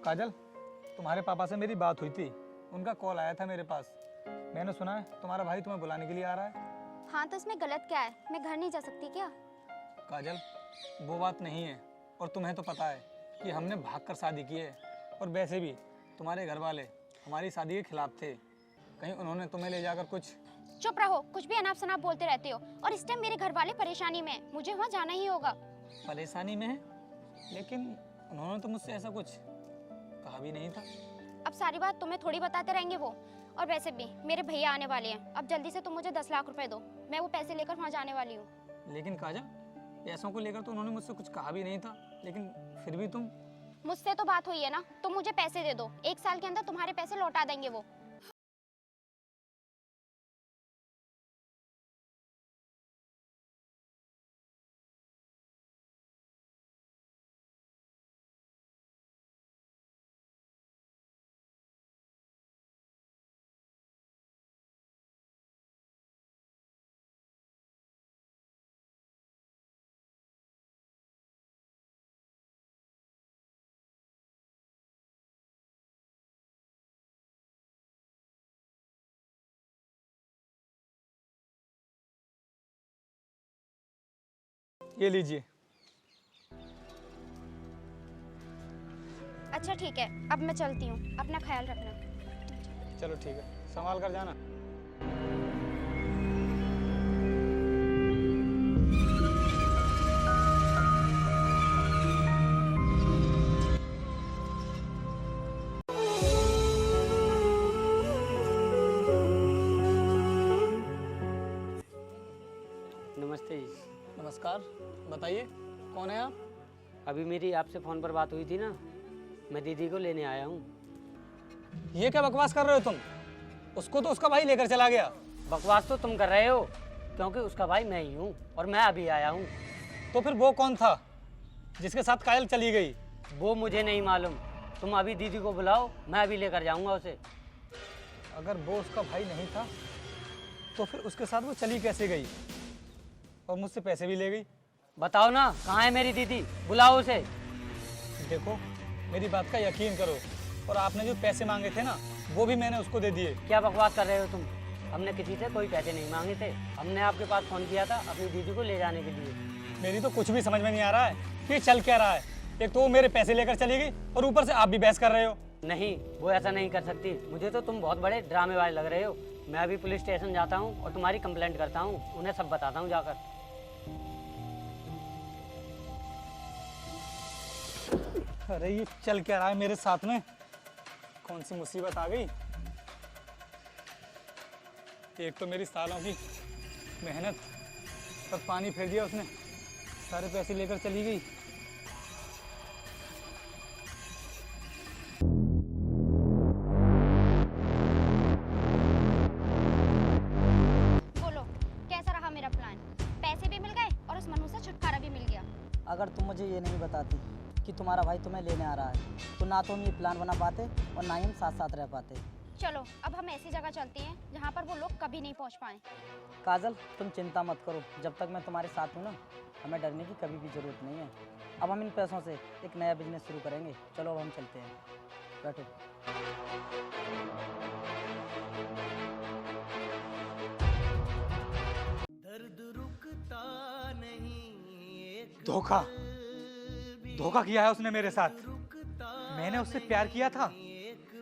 काजल, तुम्हारे पापा से मेरी बात हुई थी, उनका कॉल आया था मेरे पास। मैंने सुना है तुम्हारा भाई तुम्हें बुलाने के लिए आ रहा है। हाँ तो इसमें गलत क्या है? मैं घर नहीं जा सकती क्या? काजल, वो बात नहीं है, और तुम्हें तो पता है कि हमने भागकर शादी की है। और वैसे भी तुम्हारे घर वाले हमारी शादी के खिलाफ थे। कहीं उन्होंने तुम्हें ले जाकर कुछ। चुप रहो, कुछ भी अनाप शनाप बोलते रहते हो। और इस टाइम मेरे घर वाले परेशानी में हैं, मुझे वहाँ जाना ही होगा। परेशानी में है? लेकिन उन्होंने तो मुझसे ऐसा कुछ कहा भी नहीं था। अब सारी बात तुम्हें थोड़ी बताते रहेंगे वो। और वैसे भी मेरे भैया आने वाले हैं, अब जल्दी से तुम मुझे 10 लाख रुपए दो, मैं वो पैसे लेकर वहाँ जाने वाली हूँ। लेकिन काजल, पैसों को लेकर तो उन्होंने मुझसे कुछ कहा भी नहीं था, लेकिन फिर भी तुम। मुझसे तो बात हुई है ना, तुम मुझे पैसे दे दो, 1 साल के अंदर तुम्हारे पैसे लौटा देंगे वो। ये लीजिए। अच्छा ठीक है, अब मैं चलती हूँ, अपना ख्याल रखना। चलो ठीक है, संभाल कर जाना। नमस्ते जी। नमस्कार, बताइए कौन है आप? अभी मेरी आपसे फ़ोन पर बात हुई थी ना, मैं दीदी को लेने आया हूँ। ये क्या बकवास कर रहे हो तुम? उसको तो उसका भाई लेकर चला गया। बकवास तो तुम कर रहे हो, क्योंकि उसका भाई मैं ही हूँ और मैं अभी आया हूँ। तो फिर वो कौन था जिसके साथ कायल चली गई? वो मुझे नहीं मालूम, तुम अभी दीदी को बुलाओ, मैं अभी लेकर जाऊँगा उसे। अगर वो उसका भाई नहीं था तो फिर उसके साथ वो चली कैसे गई और मुझसे पैसे भी ले गई? बताओ ना, कहाँ है मेरी दीदी, बुलाओ उसे। देखो, मेरी बात का यकीन करो, और आपने जो पैसे मांगे थे ना, वो भी मैंने उसको दे दिए। क्या बकवास कर रहे हो तुम? हमने किसी से कोई पैसे नहीं मांगे थे, हमने आपके पास फ़ोन किया था अपनी दीदी को ले जाने के लिए। मेरी तो कुछ भी समझ में नहीं आ रहा है कि चल क्या रहा है। एक तो वो मेरे पैसे लेकर चली गई और ऊपर से आप भी बहस कर रहे हो। नहीं, वो ऐसा नहीं कर सकती, मुझे तो तुम बहुत बड़े ड्रामेबाज लग रहे हो। मैं अभी पुलिस स्टेशन जाता हूँ और तुम्हारी कंप्लेंट करता हूँ, उन्हें सब बताता हूँ जाकर। अरे ये चल क्या रहा है मेरे साथ में? कौन सी मुसीबत आ गई? एक तो मेरी सालों की मेहनत पर पानी फेर दिया उसने, सारे पैसे लेकर चली गई। बोलो, कैसा रहा मेरा प्लान? पैसे भी मिल गए और उस मनु से छुटकारा भी मिल गया। अगर तुम मुझे ये नहीं बताती कि तुम्हारा भाई तुम्हें लेने आ रहा है, तो ना तो हम ये प्लान बना पाते और ना ही हम साथ साथ रह पाते। चलो अब हम ऐसी जगह चलते हैं जहाँ पर वो लोग कभी नहीं पहुँच पाए। काजल, तुम चिंता मत करो, जब तक मैं तुम्हारे साथ हूँ ना, हमें डरने की कभी भी ज़रूरत नहीं है। अब हम इन पैसों से एक नया बिजनेस शुरू करेंगे। चलो अब हम चलते हैं, बैठो। धोखा धोखा किया है उसने मेरे साथ। मैंने उससे प्यार किया था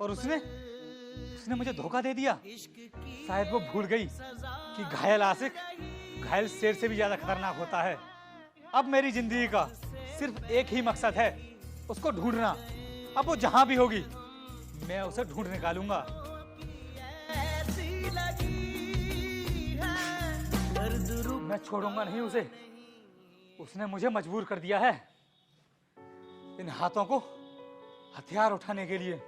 और उसने मुझे धोखा दे दिया। शायद वो भूल गई कि घायल आशिक घायल शेर से भी ज्यादा खतरनाक होता है। अब मेरी जिंदगी का सिर्फ एक ही मकसद है, उसको ढूंढना। अब वो जहां भी होगी मैं उसे ढूंढ निकालूंगा। मैं छोड़ूंगा नहीं उसे। उसने मुझे मजबूर कर दिया है इन हाथों को हथियार उठाने के लिए।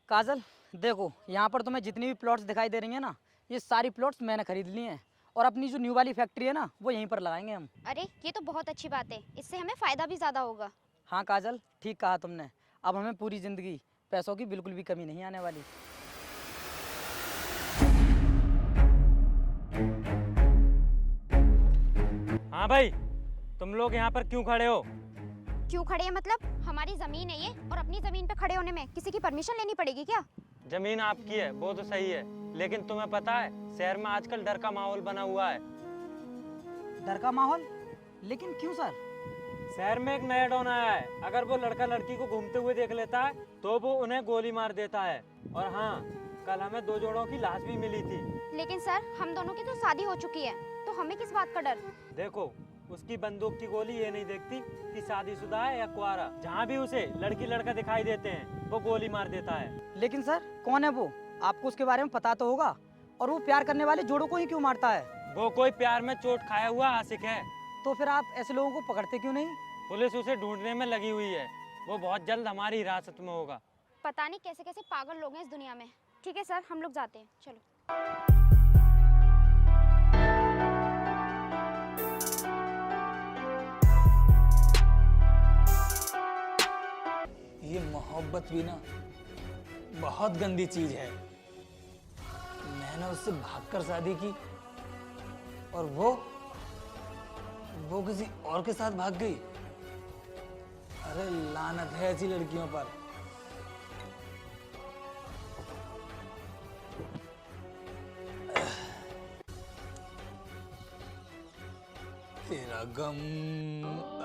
काजल, देखो, यहाँ पर तुम्हें जितनी भी प्लॉट्स दिखाई दे रही हैं ना, ये सारी प्लॉट्स मैंने खरीद ली हैं। और अपनी जो न्यू वाली फैक्ट्री है ना, वो यहीं पर लगाएंगे हम। अरे ये तो बहुत अच्छी बात है, इससे हमें फ़ायदा भी ज़्यादा होगा। हाँ काजल, ठीक कहा तुमने। अब हमें पूरी ज़िंदगी पैसों की बिल्कुल भी कमी नहीं आने वाली। हाँ भाई, तुम लोग यहाँ पर क्यों खड़े हो? क्यों खड़े हैं मतलब? हमारी जमीन है ये, और अपनी जमीन पे खड़े होने में किसी की परमिशन लेनी पड़ेगी क्या? जमीन आपकी है वो तो सही है, लेकिन तुम्हें पता है शहर में आजकल डर का माहौल बना हुआ है। डर का माहौल? लेकिन क्यों सर? शहर में एक नया डॉन आया है, अगर वो लड़का लड़की को घूमते हुए देख लेता है तो वो उन्हें गोली मार देता है। और हाँ, कल हमें 2 जोड़ों की लाश भी मिली थी। लेकिन सर, हम दोनों की तो शादी हो चुकी है, तो हमें किस बात का डर? देखो, उसकी बंदूक की गोली ये नहीं देखती कि शादीशुदा है या कुआरा। जहाँ भी उसे लड़की लड़का दिखाई देते हैं वो गोली मार देता है। लेकिन सर, कौन है वो? आपको उसके बारे में पता तो होगा। और वो प्यार करने वाले जोड़ों को ही क्यों मारता है? वो कोई प्यार में चोट खाया हुआ आशिक है। तो फिर आप ऐसे लोगों को पकड़ते क्यों नहीं? पुलिस उसे ढूंढने में लगी हुई है, वो बहुत जल्द हमारी हिरासत में होगा। पता नहीं कैसे कैसे पागल लोग हैं इस दुनिया में। ठीक है सर, हम लोग जाते हैं, चलो। ये मोहब्बत भी ना बहुत गंदी चीज है। मैंने उससे भागकर शादी की और वो किसी और के साथ भाग गई। अरे लानत है ऐसी लड़कियों पर। तेरा गम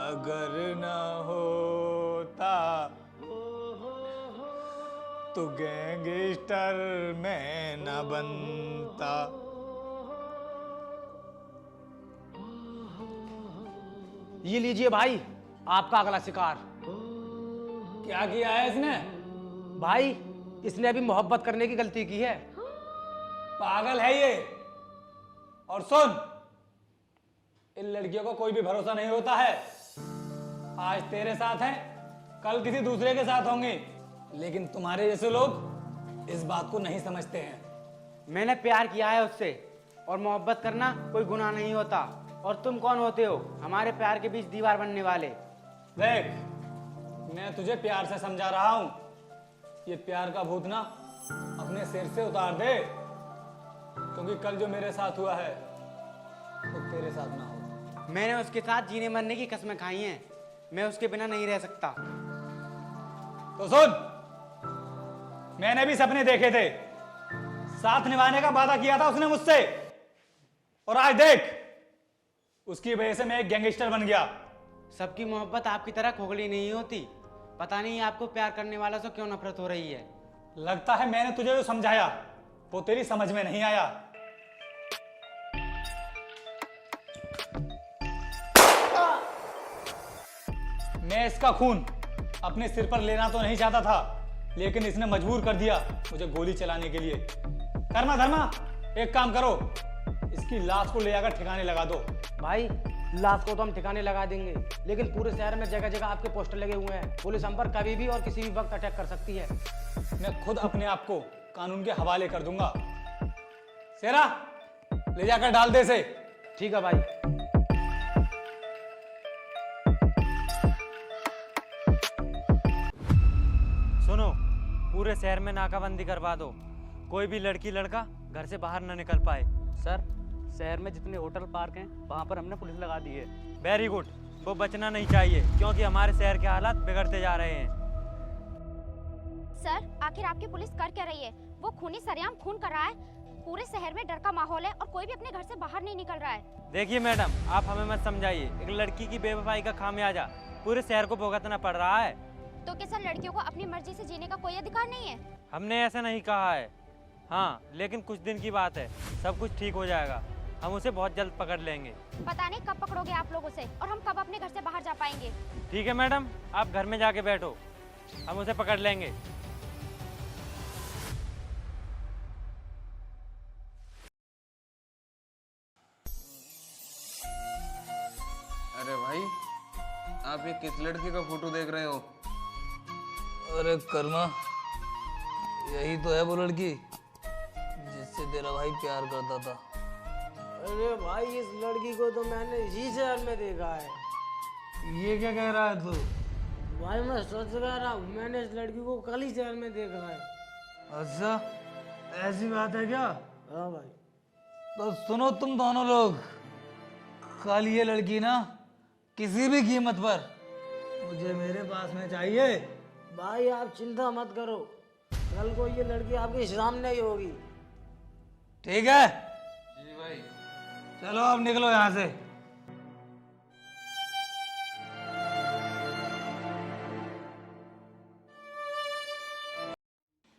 अगर ना होता तो गैंगस्टर मैं न बनता। ये लीजिए भाई, आपका अगला शिकार। क्या किया है इसने? भाई, इसने अभी मोहब्बत करने की गलती की है। पागल है ये। और सुन, इन लड़कियों को कोई भी भरोसा नहीं होता है। आज तेरे साथ है, कल किसी दूसरे के साथ होंगे, लेकिन तुम्हारे जैसे लोग इस बात को नहीं समझते हैं। मैंने प्यार किया है उससे, और मोहब्बत करना कोई गुनाह नहीं होता। और तुम कौन होते हो हमारे प्यार के बीच दीवार बनने वाले? देख, मैं तुझे प्यार से समझा रहा हूं। ये प्यार का भूत ना अपने सिर से उतार दे, क्योंकि कल जो मेरे साथ हुआ है वो तेरे साथ ना हो। मैंने उसके साथ जीने मरने की कसमें खाई हैं। मैं उसके बिना नहीं रह सकता। तो सुन, मैंने भी सपने देखे थे, साथ निभाने का वादा किया था उसने मुझसे, और आज देख, उसकी वजह से मैं एक गैंगस्टर बन गया। सबकी मोहब्बत आपकी तरह खोखली नहीं होती। पता नहीं आपको प्यार करने वालों से क्यों नफरत हो रही है। लगता है मैंने तुझे जो समझाया वो तेरी समझ में नहीं आया। मैं इसका खून अपने सिर पर लेना तो नहीं चाहता था, लेकिन इसने मजबूर कर दिया मुझे गोली चलाने के लिए। कर्मा धर्मा, एक काम करो, इसकी लाश को ले जाकर ठिकाने लगा दो। भाई, लाश को तो हम ठिकाने लगा देंगे, लेकिन पूरे शहर में जगह जगह आपके पोस्टर लगे हुए हैं। पुलिस हम पर कभी भी और किसी भी वक्त अटैक कर सकती है। मैं खुद अपने आप को कानून के हवाले कर दूंगा। शेरा, ले जाकर डाल दे इसे। ठीक है भाई। सुनो, पूरे शहर में नाकाबंदी करवा दो, कोई भी लड़की लड़का घर से बाहर न निकल पाए। सर, शहर में जितने होटल पार्क हैं वहाँ पर हमने पुलिस लगा दी है। वेरी गुड, वो बचना नहीं चाहिए, क्योंकि हमारे शहर के हालात बिगड़ते जा रहे हैं। सर, आखिर आपकी पुलिस कर क्या रही है? वो खूनी सरेआम खून कर रहा है। पूरे शहर में डर का माहौल है और कोई भी अपने घर से बाहर नहीं निकल रहा है। देखिए मैडम, आप हमें मत समझाइए। एक लड़की की बेवफाई का खामियाजा पूरे शहर को भुगतना पड़ रहा है। तो क्या सर, लड़कियों को अपनी मर्जी से जीने का कोई अधिकार नहीं है? हमने ऐसा नहीं कहा है। हाँ, लेकिन कुछ दिन की बात है, सब कुछ ठीक हो जाएगा। हम उसे बहुत जल्द पकड़ लेंगे। पता नहीं कब पकड़ोगे आप लोग उसे, और हम कब अपने घर से बाहर जा पाएंगे। ठीक है मैडम, आप घर में जाके बैठो, हम उसे पकड़ लेंगे। अरे भाई, आप ये किस लड़की का फोटो देख रहे हो? अरे कर्मा, यही तो है वो लड़की जिससे तेरा भाई प्यार करता था। अरे भाई, इस लड़की को तो मैंने इसी शहर में देखा है। ये क्या कह रहा है तू? भाई मैं सच कह रहा हूँ, मैंने इस लड़की को कल ही शहर में देखा है। अच्छा, ऐसी बात है क्या? हाँ भाई। तो सुनो तुम दोनों लोग, कल ये लड़की ना किसी भी कीमत पर मुझे मेरे पास में चाहिए। भाई आप चिंता मत करो, कल को ये लड़की आपके सामने ही होगी। ठीक है, जी भाई। चलो अब निकलो यहाँ से।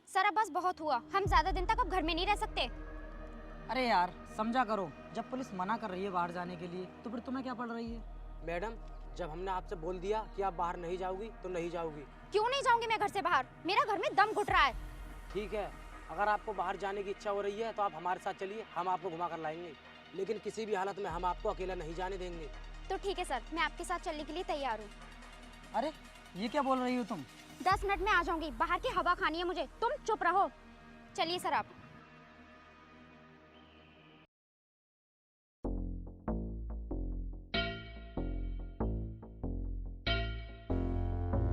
सर अब बस बहुत हुआ, हम ज्यादा दिन तक अब घर में नहीं रह सकते। अरे यार समझा करो, जब पुलिस मना कर रही है बाहर जाने के लिए तो फिर तुम्हें क्या पड़ रही है? मैडम, जब हमने आपसे बोल दिया कि आप बाहर नहीं जाओगी तो नहीं जाओगी। क्यों नहीं जाऊंगी मैं घर से बाहर? मेरा घर में दम घुट रहा है। ठीक है, अगर आपको बाहर जाने की इच्छा हो रही है तो आप हमारे साथ चलिए, हम आपको घुमा कर लाएंगे, लेकिन किसी भी हालत में हम आपको अकेला नहीं जाने देंगे। तो ठीक है सर, मैं आपके साथ चलने के लिए तैयार हूँ। अरे ये क्या बोल रही हो तुम? 10 मिनट में आ जाऊंगी, बाहर की हवा खानी है मुझे, तुम चुप रहो। चलिए सर आप।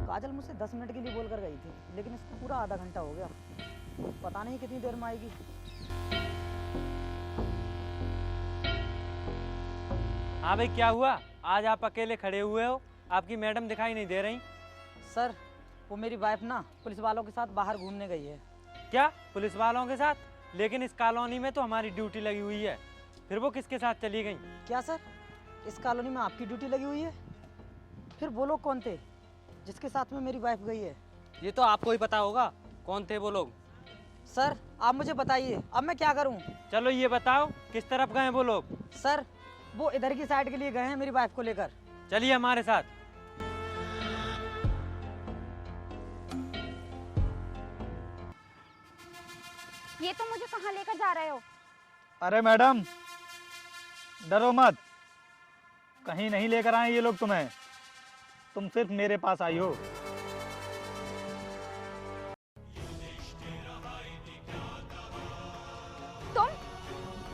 काजल मुझसे 10 मिनट के लिए बोल कर गई थी, लेकिन इसको पूरा आधा घंटा हो गया, पता नहीं कितनी देर में आएगी। हाँ भाई, क्या हुआ? आज आप अकेले खड़े हुए हो, आपकी मैडम दिखाई नहीं दे रही। सर वो मेरी वाइफ ना पुलिस वालों के साथ बाहर घूमने गई है। क्या पुलिस वालों के साथ? लेकिन इस कॉलोनी में तो हमारी ड्यूटी लगी हुई है, फिर वो किसके साथ चली गई? क्या सर, इस कॉलोनी में आपकी ड्यूटी लगी हुई है? फिर वो लोग कौन थे जिसके साथ में मेरी वाइफ गई है? ये तो आपको ही पता होगा कौन थे वो लोग। सर आप मुझे बताइए, अब मैं क्या करूं? चलो ये बताओ, किस तरफ गए वो लोग? सर वो इधर की साइड के लिए गए हैं मेरी वाइफ को लेकर। चलिए हमारे साथ। ये तो मुझे कहाँ लेकर जा रहे हो? अरे मैडम डरो मत, कहीं नहीं लेकर आए ये लोग तुम्हें, तुम सिर्फ मेरे पास आई हो।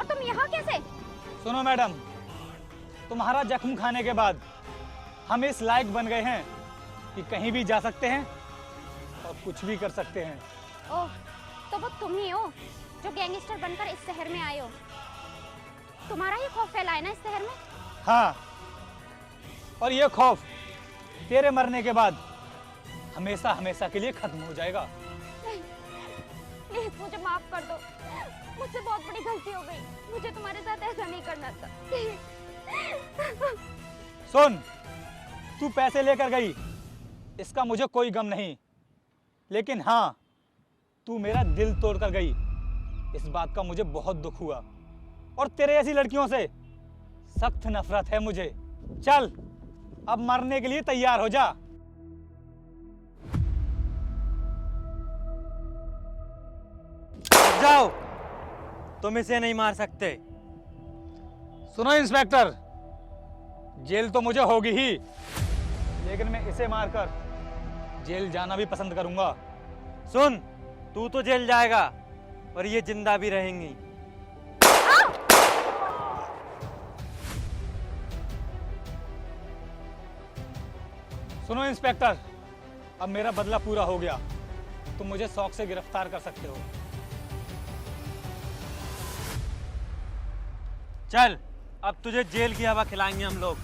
तुम यहाँ कैसे? सुनो मैडम, तुम्हारा जख्म खाने के बाद हम इस लायक बन गए हैं कि कहीं भी जा सकते हैं और कुछ भी कर सकते हैं। ओह, तो वो तुम ही हो जो गैंगस्टर बनकर इस शहर में आए हो। तुम्हारा ही खौफ फैला है ना इस शहर में? हाँ, और ये खौफ तेरे मरने के बाद हमेशा हमेशा के लिए खत्म हो जाएगा। प्लीज मुझे माफ कर दो, मुझसे बहुत बड़ी गलती हो गई, मुझे तुम्हारे साथ ऐसा नहीं करना था। सुन, तू पैसे लेकर गई इसका मुझे कोई गम नहीं, लेकिन हाँ तू मेरा दिल तोड़ कर गई, इस बात का मुझे बहुत दुख हुआ, और तेरे ऐसी लड़कियों से सख्त नफरत है मुझे। चल अब मरने के लिए तैयार हो जा। जाओ, तुम इसे नहीं मार सकते। सुनो इंस्पेक्टर, जेल तो मुझे होगी ही, लेकिन मैं इसे मारकर जेल जाना भी पसंद करूंगा। सुन, तू तो जेल जाएगा और ये जिंदा भी रहेंगी। सुनो इंस्पेक्टर, अब मेरा बदला पूरा हो गया, तुम मुझे शौक से गिरफ्तार कर सकते हो। चल, अब तुझे जेल की हवा खिलाएंगे हम लोग।